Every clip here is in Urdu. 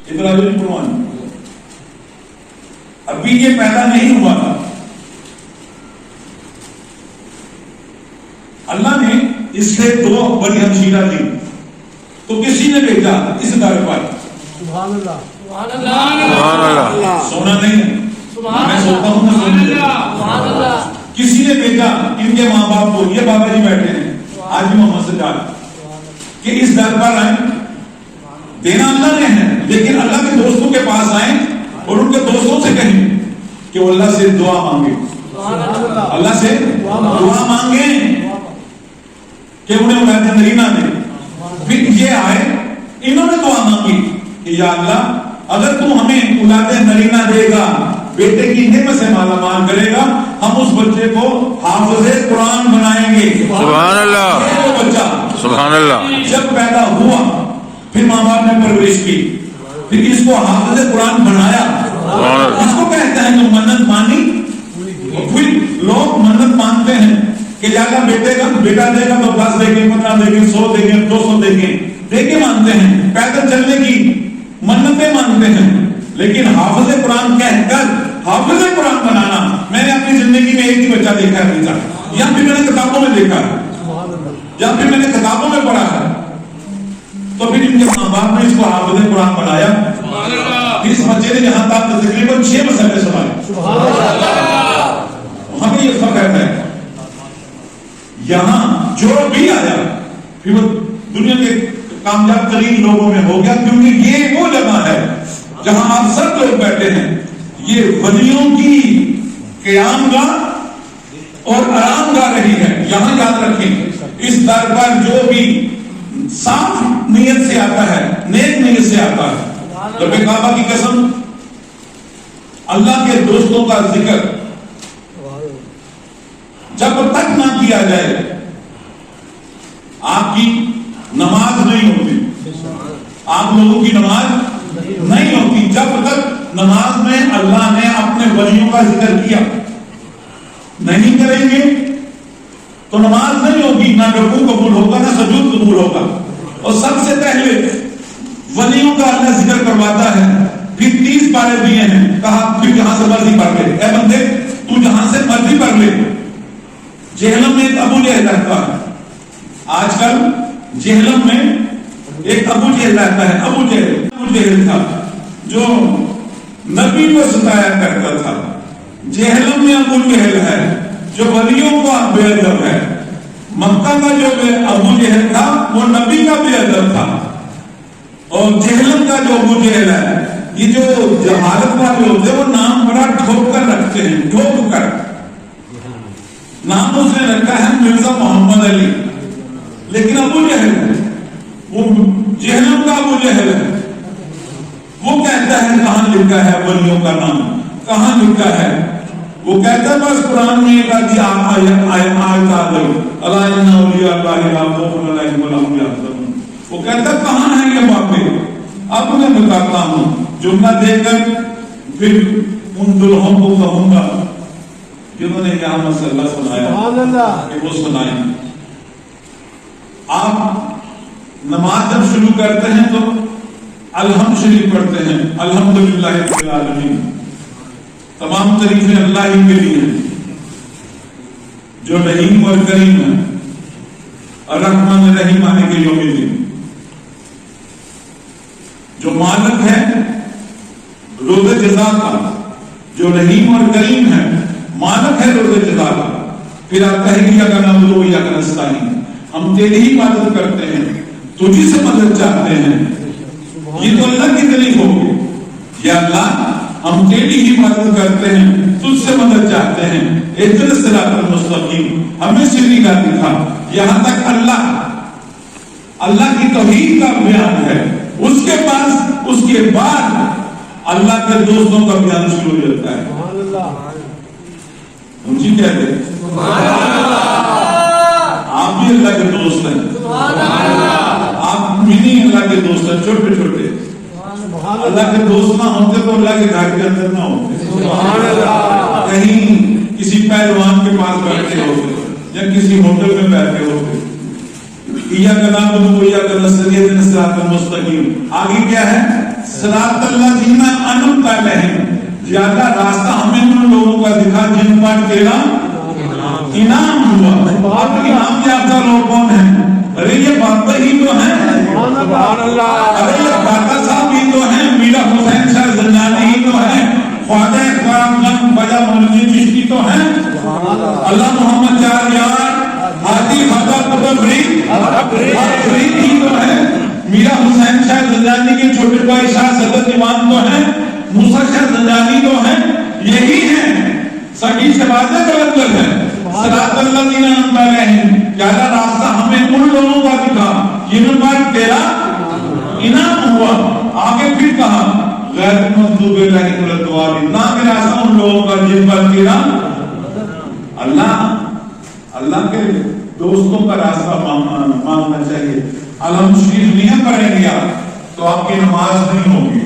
ابراہیم قربانی ابھی یہ پیدا نہیں ہوا تھا. اللہ نے اس سے 2 بڑی ہمشیرہ دی تو کسی نے بھیجا اس در پر. سبحان اللہ سبحان اللہ. سونا نہیں ہے، میں سوتا ہوں نا سبحان اللہ. کسی نے بھیجا ان کے ماں باپ کو، یہ بابا جی بیٹھے ہیں آج بھی محمد سجاد، کہ اس در پر آئیں. دینا اللہ نے ہے، لیکن اللہ کے دوستوں کے پاس آئیں اور ان کے دوستوں سے کہیں کہ وہ اللہ سے دعا مانگے، اللہ سے دعا مانگیں کہ انہیں اولاد نرینہ دے. پھر یہ آئے، انہوں نے دعا مانگی کہ یا اللہ اگر تو ہمیں اولاد نرینہ دے گا، بیٹے کی نعمت سے مالا مال کرے گا، ہم اس بچے کو حافظ قرآن بنائیں گے. سبحان اللہ. یہ وہ بچہ سبحان اللہ. جب پیدا ہوا پھر ماں باپ نے پرورش کی، پھر اس کو حافظ قرآن بنایا. اس کو کہتے ہیں کہ منت مانی. پھر لوگ منت مانتے ہیں کہ جاگا بیٹا دے گا تو 10 دے گے، 15 دے گے، 100 دے گے، 200 دے گے، دے کے مانتے ہیں. پیدل چلنے کی منتیں مانتے ہیں. لیکن حافظ قرآن کہہ کر حافظ قرآن بنانا، میں نے اپنی زندگی میں ایک ہی بچہ دیکھا ہے بیٹا، یا پھر میں نے کتابوں میں دیکھا ہے، یا پھر میں نے کتابوں میں پڑھا ہے. تو پھر ان کے ماں باپ نے اس کو حافظ قرآن بنایا. اس بچے نے یہاں تک تقریباً 6 مسئلے سنائے. ہمیں یہ فخر ہے یہاں جو بھی آیا پھر وہ دنیا کے کامیاب ترین لوگوں میں ہو گیا، کیونکہ یہ وہ جگہ ہے جہاں آپ سب لوگ بیٹھے ہیں. یہ ولیوں کی قیام گاہ اور آرام گاہ رہی ہے. یہاں یاد رکھیں اس در پر جو بھی صاف نیت سے آتا ہے، نیک نیت سے آتا ہے، رب کعبہ کی قسم اللہ کے دوستوں کا ذکر جب تک نہ کیا جائے آپ کی نماز نہیں ہوتی، آپ لوگوں کی نماز نہیں ہوتی. جب تک نماز میں اللہ نے اپنے ولیوں کا ذکر کیا نہیں کریں گے تو نماز نہیں ہوگی، نہ رکوع قبول ہوگا، نہ سجود قبول ہوگا. اور سب سے پہلے ولیوں کا اللہ ذکر کرواتا ہے. پھر 30 پارے دیے ہیں، کہا پھر جہاں سے مرضی پڑھ لے، اے بندے تو جہاں سے مرضی پڑھ لے. جہنم میں ایک ابو جہل رہتا ہے. آج کل جہنم میں ایک ابو جہل رہتا ہے. ابو جہل تھا جو نبی کو ستایا کرتا تھا. جہنم میں ابو جہل ہے جو ولیوں کا بے ادب ہے. مکہ کا جو ابو جہل تھا وہ نبی کا بے ادب تھا. اور جہنم کا جو ابو جہل ہے، یہ جو جہالت والے ہوتے ہیں وہ نام بڑا ٹھوک کر رکھتے ہیں. ٹھوک کر نام اس نے رکھا ہے مرزا محمد علی، لیکن ابو جہل ہے، وہ جہنم کا ابو جہل ہے. وہ کہتا ہے کہاں لکھا ہے ولیوں کا نام، کہاں لکھا ہے؟ وہ کہتا ہے بس قرآن میں ایک آیت آ گئی، الا ان اولیاء اللہ لا خوف علیہم ولا هم یحزنون. وہ کہتا ہے کہاں ہے یہ باتیں؟ اب میں بتاتا ہوں. جملہ دے کر پھر ان دلہوں کو کہوں گا جنہوں نے یہاں مسئلہ سنایا کہ وہ سنائیں. آپ نماز جب شروع کرتے ہیں تو الحمد شریف پڑھتے ہیں، الحمدللہ رب العالمین. تمام تعریفیں اللہ ہی کے لیے ہیں جو رحیم اور کریم ہے، الرحمن الرحیم آنے کے یوم الدین، جو مالک ہے روز جزا کا، جو رحیم اور کریم ہے، مالک ہے روز جزا کا. پھر آتا ہے کہ یا کا نعبد و یا کا نستعین، ہم تیری ہی عبادت کرتے ہیں، تجھی سے مدد چاہتے ہیں. یہ تو اللہ کی تعریف ہوگی، یا اللہ ہم تیری ہی مدد کرتے ہیں، تجھ سے مدد چاہتے ہیں. اہدنا الصراط المستقیم، ہمیں سیدھی راہ دکھا. یہاں تک اللہ کی توحید کا بیان ہے. اس کے پاس اس کے بعد اللہ کے دوستوں کا بیان شروع ہو جاتا ہے. ہم جی کہتے ہیں آپ بھی اللہ کے دوست ہیں، آپ منی اللہ کے دوست ہیں، چھوٹے چھوٹے. اللہ کے دوست نہ ہوتے تو اللہ کے گھر کے اندر نہ ہوتے، کہیں کسی پہلوان کے پاس بیٹھے ہوتے یا کسی ہوٹل میں بیٹھے ہوتے. ایاک نعبد و ایاک نستعین اہدنا الصراط المستقیم. آگے کیا ہے؟ صراط الذین انعمت علیہم، یا اللہ راستہ ہمیں ان لوگوں کا دکھا جن پر تیرا انعام ہوا. آپ انعام یافتہ لوگ کون ہیں؟ ارے یہ بابا ہی تو ہیں، ارے یہ داتا صاحب ہی تو ہیں، میرا حسین شاہ زنجانی ہی تو ہیں، خواجہ اکرام خان خواجہ مولوی چشتی تو ہیں، اللہ محمد چار یار حاجی خواجہ قطب فرید ہی تو ہیں، میرا حسین شاہ زنجانی کے چھوٹے بھائی شاہ صدر امام تو ہیں، موسیٰ شاہ زنجانی تو ہیں، یہی ہیں. صحیح سے باتیں غلط ہے. صراط الذین انعمت علیہم، یا اللہ راستہ ہمیں ان لوگوں کا دکھا جن پر تیرا انعام ہوا. آگے پھر کہا غیر المغضوب علیہم ولا الضالین، نہ کہ راستہ ان لوگوں کا جن پر تیرا. اللہ کے دوستوں کا راستہ مانگنا چاہیے. الحمد شریف نہیں پڑھیں گے آپ تو آپ کی نماز نہیں ہوگی،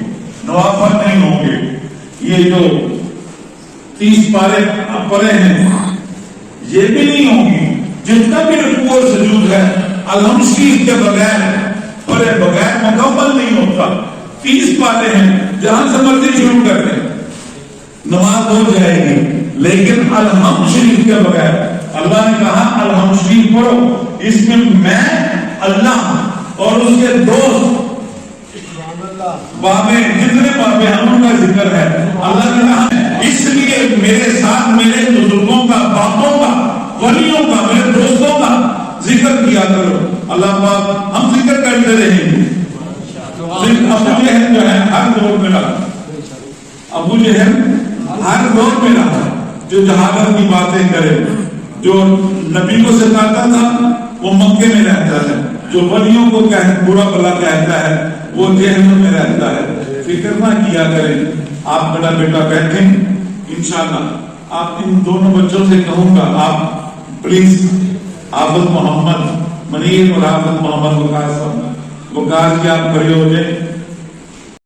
نوافل نہیں ہوں گے. یہ جو 30 پارے پڑے ہیں یہ بھی نہیں ہوں گی. جتنا بھی رکوع اور سجود ہے الحمد شریف کے بغیر پڑھے بغیر مکمل نہیں ہوتا. 30 پارے ہیں، جہاں سے مرضی شروع کر دیں نماز ہو جائے گی، لیکن الحمد شریف کے بغیر. اللہ نے کہا الحمد شریف پڑھو، اس میں میں اللہ اور اس کے دوست بابے جتنے بابے ہیں ان کا ذکر ہے. اللہ نے کہا اس لیے میرے ساتھ میرے بزرگوں کا، باپوں کا، ولیوں کا، میرے دوستوں کا ذکر کیا کرو. اللہ پاک ہم ذکر کرتے رہیں گے. ابو جہل جو ہے ہر دور میں رہا، ابو جہل ہر دور میں رہا، جو جہالت کی باتیں کرے، جو نبی کو ستاتا تھا وہ مکے میں رہتا ہے، جو ولیوں کو برا بلا کہتا ہے وہ جہنم میں رہتا ہے. فکر نہ کیا کریں. آپ بڑا بیٹا بیٹھیں انشاءاللہ. آپ ان دونوں بچوں سے کہوں گا آپ پلیز عابد محمد منیر اور عابد محمد وقار صاحب وقار کی آپ کھڑے ہو جائیں.